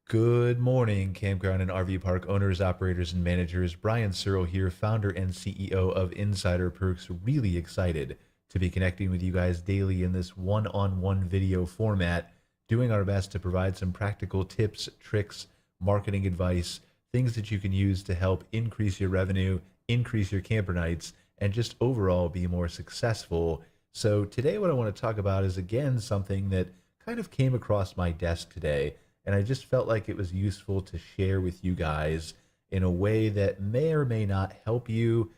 Good morning, campground and RV park owners, operators, and managers. Brian Searle here, founder and CEO of Insider Perks. Really excited to be connecting with you guys daily in this one-on-one video format, doing our best to provide some practical tips, tricks, marketing advice, things that you can use to help increase your revenue, increase your camper nights, and just overall be more successful. So today what I want to talk about is again something that kind of came across my desk today, and I just felt like it was useful to share with you guys in a way that may or may not help you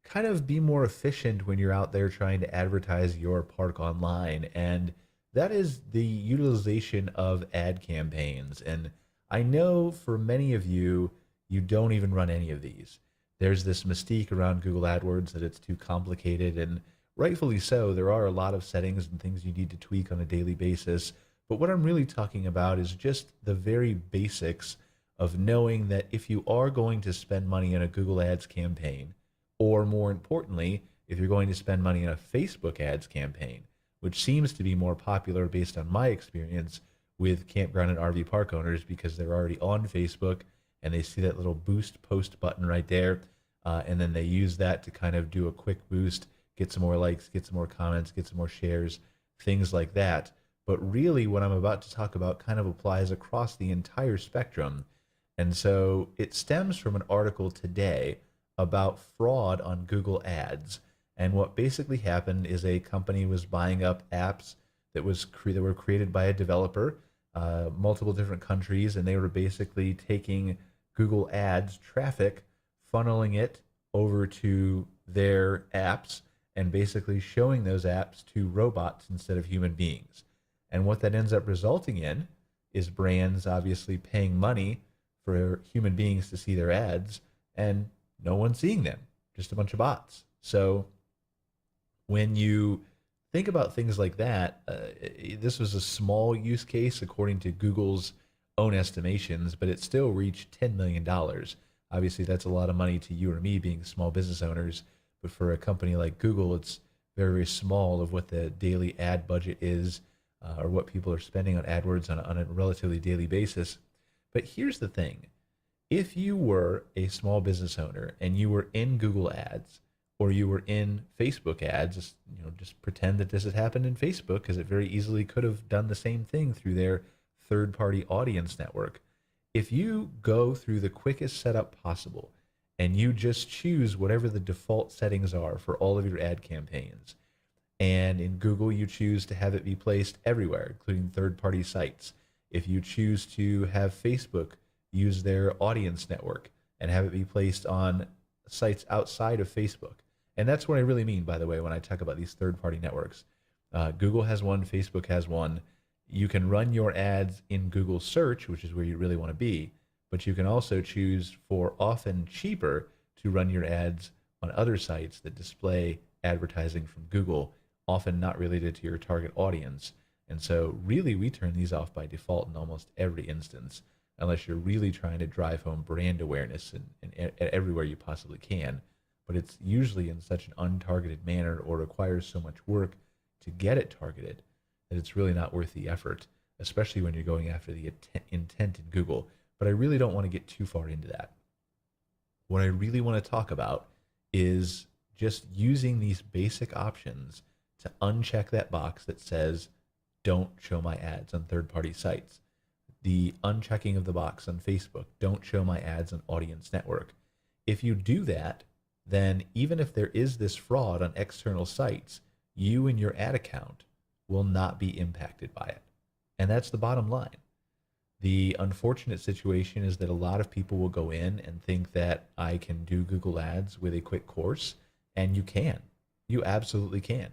kind of be more efficient when you're out there trying to advertise your park online. And that is the utilization of ad campaigns. And I know for many of you, you don't even run any of these. There's this mystique around Google AdWords that it's too complicated, and rightfully so. There are a lot of settings and things you need to tweak on a daily basis. But what I'm really talking about is just the very basics of knowing that if you are going to spend money on a Google Ads campaign, or more importantly, if you're going to spend money on a Facebook ads campaign, which seems to be more popular based on my experience with campground and RV park owners because they're already on Facebook and they see that little boost post button right there. And then they use that to kind of do a quick boost, get some more likes, get some more comments, get some more shares, things like that. But really, what I'm about to talk about kind of applies across the entire spectrum. And so it stems from an article today about fraud on Google Ads. And what basically happened is a company was buying up apps that were created by a developer, multiple different countries, and they were basically taking Google Ads traffic, funneling it over to their apps, and basically showing those apps to robots instead of human beings. And what that ends up resulting in is brands obviously paying money for human beings to see their ads and no one seeing them, just a bunch of bots. So when you think about things like that, this was a small use case according to Google's own estimations, but it still reached $10 million. Obviously, that's a lot of money to you or me being small business owners, but for a company like Google, it's very, very small of what the daily ad budget is, or what people are spending on AdWords on a relatively daily basis. But here's the thing. If you were a small business owner and you were in Google Ads or you were in Facebook ads, just pretend that this had happened in Facebook because it very easily could have done the same thing through their third-party audience network. If you go through the quickest setup possible and you just choose whatever the default settings are for all of your ad campaigns, and in Google, you choose to have it be placed everywhere, including third-party sites. If you choose to have Facebook use their audience network and have it be placed on sites outside of Facebook. And that's what I really mean, by the way, when I talk about these third-party networks. Google has one, Facebook has one. You can run your ads in Google search, which is where you really want to be, but you can also choose for often cheaper to run your ads on other sites that display advertising from Google, often not related to your target audience. And so really we turn these off by default in almost every instance, unless you're really trying to drive home brand awareness and everywhere you possibly can. But it's usually in such an untargeted manner or requires so much work to get it targeted that it's really not worth the effort, especially when you're going after the intent in Google. But I really don't want to get too far into that. What I really want to talk about is just using these basic options to uncheck that box that says, don't show my ads on third-party sites. The unchecking of the box on Facebook, don't show my ads on Audience Network. If you do that, then even if there is this fraud on external sites, you and your ad account will not be impacted by it. And that's the bottom line. The unfortunate situation is that a lot of people will go in and think that I can do Google Ads with a quick course, and you can. You absolutely can.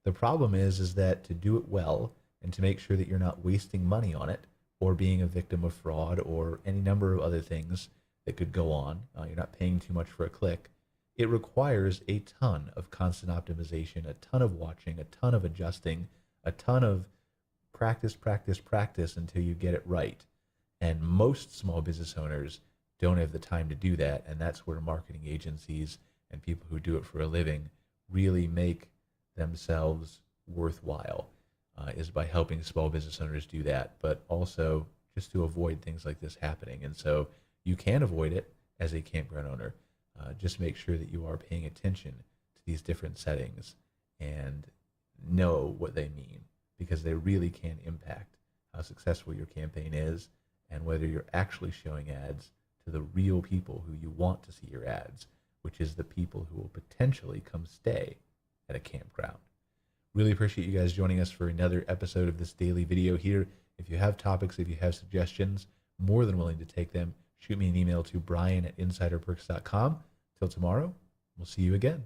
The problem is that to do it well and to make sure that you're not wasting money on it or being a victim of fraud or any number of other things that could go on, you're not paying too much for a click, it requires a ton of constant optimization, a ton of watching, a ton of adjusting, a ton of practice, practice, practice until you get it right. And most small business owners don't have the time to do that. And that's where marketing agencies and people who do it for a living really make themselves worthwhile, is by helping small business owners do that, but also just to avoid things like this happening. And so you can avoid it as a campground owner. Just make sure that you are paying attention to these different settings and know what they mean, because they really can impact how successful your campaign is and whether you're actually showing ads to the real people who you want to see your ads, which is the people who will potentially come stay at a campground. Really appreciate you guys joining us for another episode of this daily video here. If you have topics, if you have suggestions, more than willing to take them. Shoot me an email to brian@insiderperks.com. Till tomorrow, we'll see you again.